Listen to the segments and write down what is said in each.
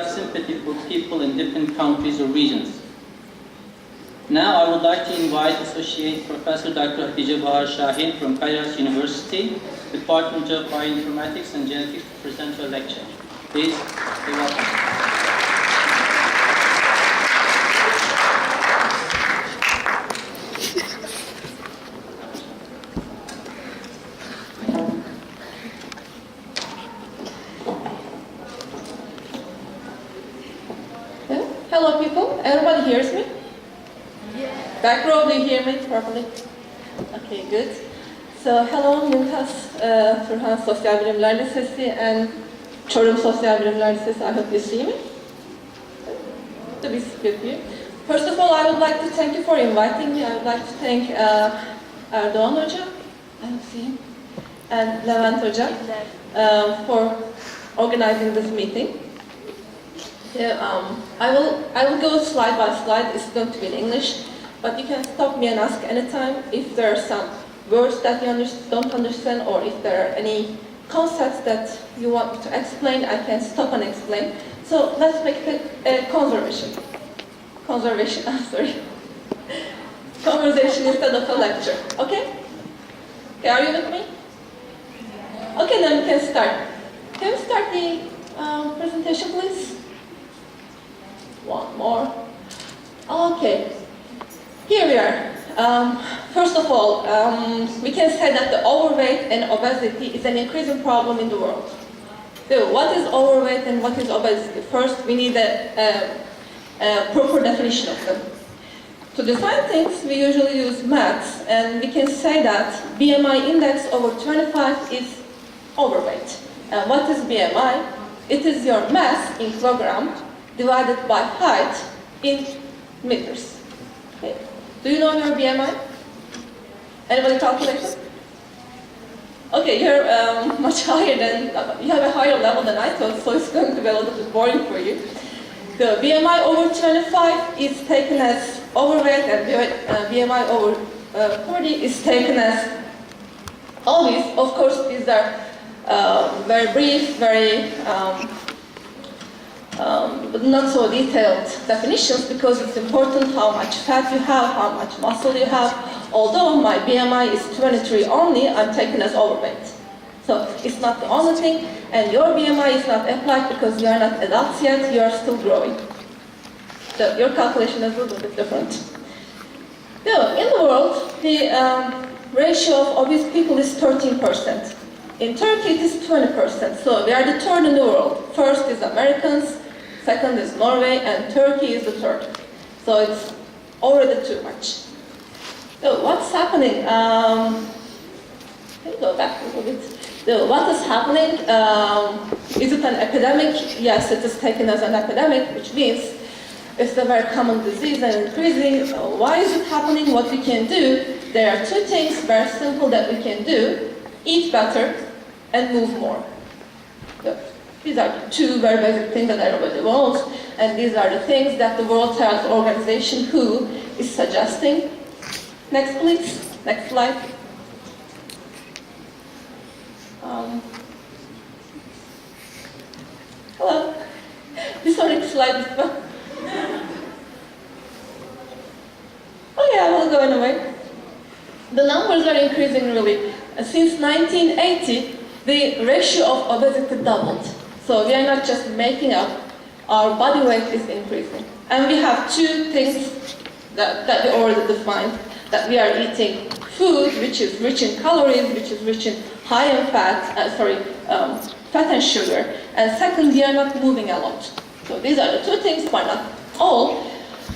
sympathy for people in different countries or regions. Now I would like to invite Associate Professor Dr. Hatice Bahar Şahin from Kairos University, Department of Bioinformatics and Genetics to present her lecture. Please, you're welcome. Hello people, everybody hears me? Yeah. Back row, do you hear me properly? Okay, good. So hello, Mümtaz Turhan Sosyal Bilimler Lisesi and Çorum Sosyal Bilimler Lisesi. I hope you see me. To be with you. First of all, I would like to thank you for inviting me. I would like to thank Erdoğan Hoca, I don't see him, and Levent Hoca for organizing this meeting. I will go slide by slide. It's going to be in English, but you can stop me and ask anytime if there are some words that you don't understand, or if there are any concepts that you want me to explain. I can stop and explain. So let's make it a conversation instead of a lecture. Okay? Are you with me? Okay, then we can start. Can we start the presentation, please? One more. Okay, here we are. First of all, we can say that the overweight and obesity is an increasing problem in the world. So what is overweight and what is obesity? First, we need a proper definition of them. To define things, we usually use maths, and we can say that BMI index over 25 is overweight. And what is BMI? It is your mass in kilograms divided by height in meters. Okay. Do you know your BMI? Anybody calculated? Okay, you're much higher than, you have a higher level than I thought, so it's going to be a little bit boring for you. The BMI over 25 is taken as overweight, and BMI over 40 is taken as obese. Of course, these are very brief, very but not so detailed definitions, because it's important how much fat you have, how much muscle you have. Although my BMI is 23 only, I'm taken as overweight. So it's not the only thing, and your BMI is not applied because you are not adults yet, you are still growing. So your calculation is a little bit different. So in the world, the ratio of obese people is 13%. In Turkey, it is 20%, so we are the third in the world. First is Americans, second is Norway, and Turkey is the third. So it's already too much. So what's happening? Can you go back a little bit? So what is happening? Is it an epidemic? Yes, it is taken as an epidemic, which means it's a very common disease and increasing. Why is it happening? What we can do? There are two things, very simple, that we can do. Eat better and move more. So these are the two very basic things that everybody wants, and these are the things that the World Health Organization, WHO, is suggesting. Next, please. Next slide. Hello. This only slide is fun. Okay, I will go anyway. The numbers are increasing really. Since 1980, the ratio of obesity doubled. So we are not just making up, our body weight is increasing. And we have two things that we already defined, that we are eating food which is rich in calories, which is rich in high in fat, fat and sugar. And second, we are not moving a lot. So these are the two things, but not all.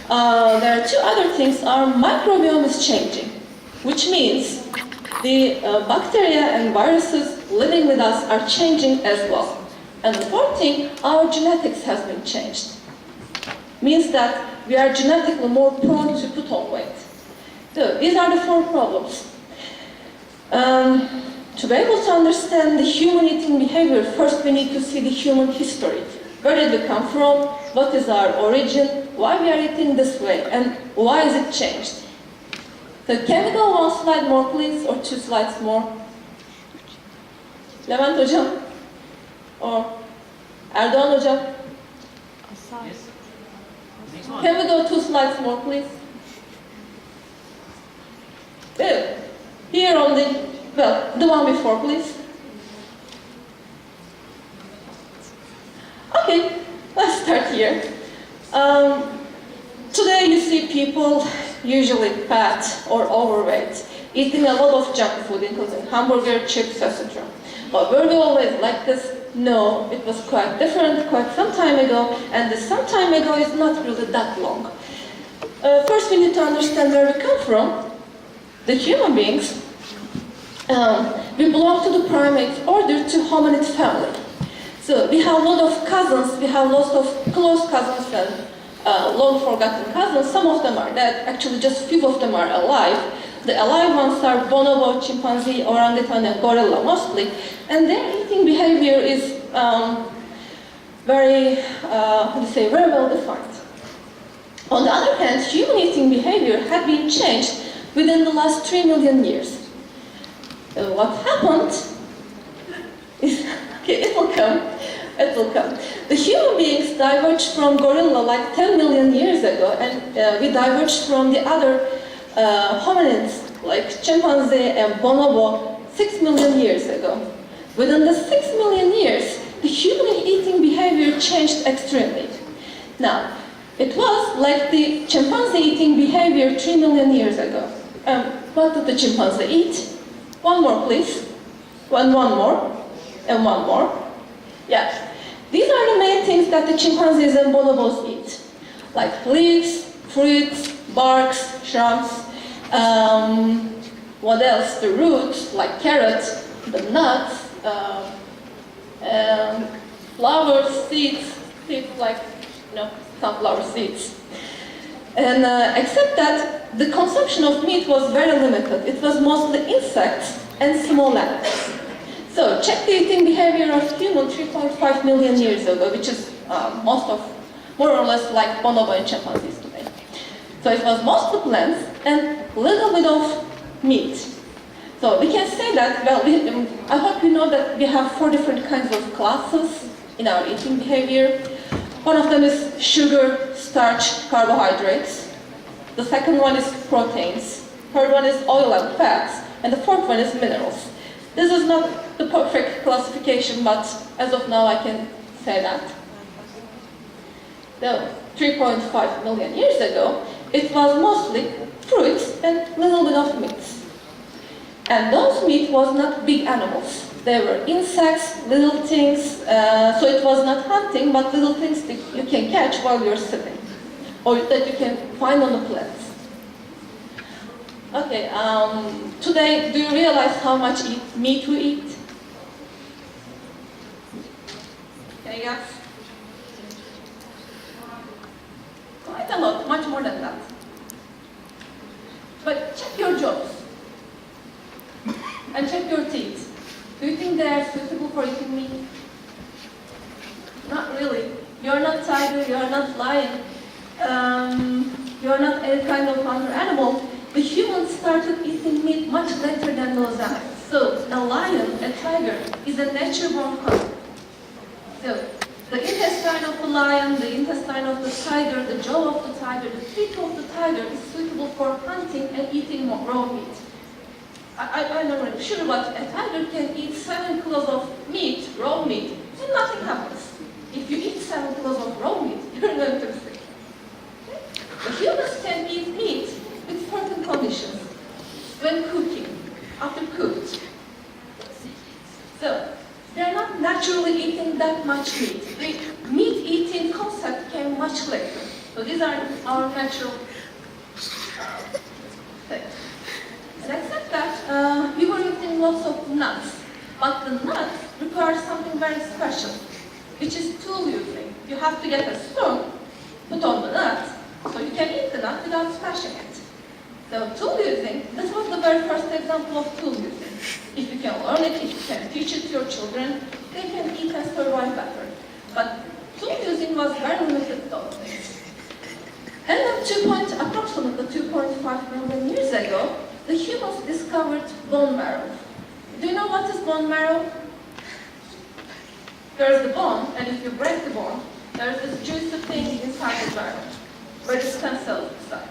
There are two other things. Our microbiome is changing, which means the bacteria and viruses living with us are changing as well. And the fourth thing, our genetics has been changed. Means that we are genetically more prone to put on weight. So these are the four problems. To be able to understand the human eating behavior, first we need to see the human history. Where did we come from? What is our origin? Why we are eating this way? And why is it changed? So can we go one slide more, please, or two slides more? Levent Hocam, or Erdoğan Hocam? Yes. Next one. Can we go 2 slides more, please? There. Here on the, well, the one before, please. Okay, let's start here. Today you see people, usually fat or overweight, eating a lot of junk food, including hamburger, chips, etc. But were we always like this? No, it was quite different quite some time ago, and the some time ago is not really that long. First we need to understand where we come from. The human beings, we belong to the primate order, to hominid family. So we have a lot of cousins, we have lots of close cousins and long forgotten cousins. Some of them are dead, actually just few of them are alive. The alive ones are bonobo, chimpanzee, orangutan and gorilla mostly. And their eating behavior is very well defined. On the other hand, human eating behavior had been changed within the last 3 million years. What happened is, okay, it will come. The human beings diverged from gorilla like 10 million years ago, and we diverged from the other hominids like chimpanzee and bonobo 6 million years ago. Within the 6 million years, the human eating behavior changed extremely. Now, it was like the chimpanzee eating behavior 3 million years ago. What did the chimpanzee eat? One more, please. One more. And one more. Yeah. These are the main things that the chimpanzees and bonobos eat. Like leaves, fruits, barks, shrubs. What else? The roots, like carrots, the nuts, flowers, seeds like, sunflower seeds. And except that the consumption of meat was very limited. It was mostly insects and small animals. So check the eating behavior of humans 3.5 million years ago, which is more or less like bonobo and chimpanzees today. So it was mostly plants and little bit of meat. So we can say that, well, I hope you know that we have 4 different kinds of classes in our eating behavior. One of them is sugar, starch, carbohydrates. The second one is proteins. Third one is oil and fats. And the fourth one is minerals. This is not the perfect classification, but as of now I can say that. So, 3.5 million years ago, it was mostly fruits and little bit of meats. And those meat was not big animals. They were insects, little things, so it was not hunting, but little things that you can catch while you're sitting, or that you can find on the plants. Okay, today, do you realize how much meat we eat? Can you guess? Quite a lot, much more than that. But check your jaws and check your teeth. Do you think they are suitable for eating meat? Not really. You're not tiger, you're not lion, you're not any kind of hunter animal. The humans started eating meat much later than those animals. So a lion, a tiger, is a nature-born hunter. So the intestine of the lion, the intestine of the tiger, the jaw of the tiger, the teeth of the tiger is suitable for hunting and eating raw meat. I'm not really sure, but a tiger can eat 7 kilos of meat, raw meat, and nothing happens. If you eat 7 kilos of raw meat, you're going to be sick. The humans can eat meat with certain conditions. When cooking, after cooked. So, they're not naturally eating that much meat. The meat eating concept came much later. So these are our natural things. And except that, we were eating lots of nuts. But the nuts require something very special, which is tool using. You have to get a spoon, put on the nut, so you can eat the nut without smashing it. So tool using, this was the very first example of tool using. If you can learn it, if you can teach it to your children, they can eat and survive better. But tool using was very limited those days. And then approximately 2.5 million years ago, the humans discovered bone marrow. Do you know what is bone marrow? There is the bone, and if you break the bone, there's this juicy thing inside the marrow, where the stem cells reside.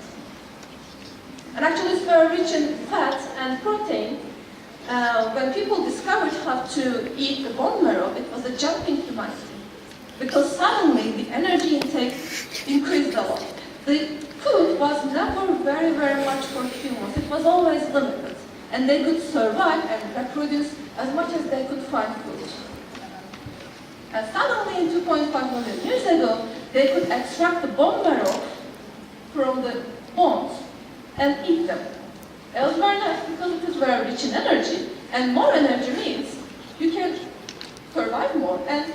And actually it's very rich in fat and protein. When people discovered how to eat the bone marrow, it was a jump in humanity. Because suddenly the energy intake increased a lot. The food was never very, very much for humans. It was always limited. And they could survive and reproduce as much as they could find food. And suddenly, in 2.5 million years ago, they could extract the bone marrow from the bones and eat them. It was very nice because it is very rich in energy, and more energy means you can survive more and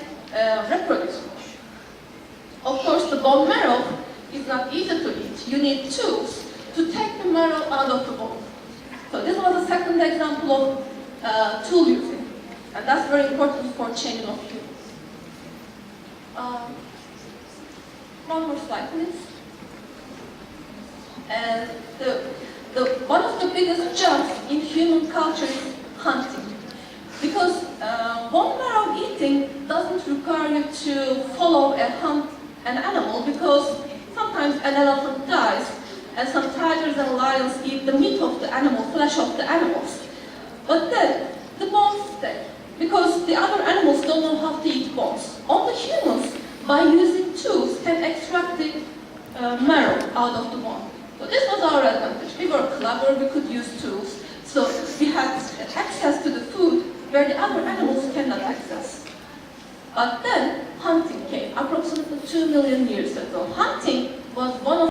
reproduce more. Of course, the bone marrow is not easy to eat. You need tools to take the marrow out of the bone. So this was a second example of tool using, and that's very important for changing of humans. One more slide, please. And one of the biggest jumps in human culture is hunting. Because bone marrow eating doesn't require you to follow and hunt an animal, because sometimes an elephant dies, and some tigers and lions eat the meat of the animal, flesh of the animals. But then, the bones stay, because the other animals don't know how to eat bones. Only humans, by using tools, can extract the marrow out of the bone. So this was our advantage. We were clever, we could use tools. So we had access to the food where the other animals cannot access. But then hunting came, approximately 2 million years ago. Hunting was one of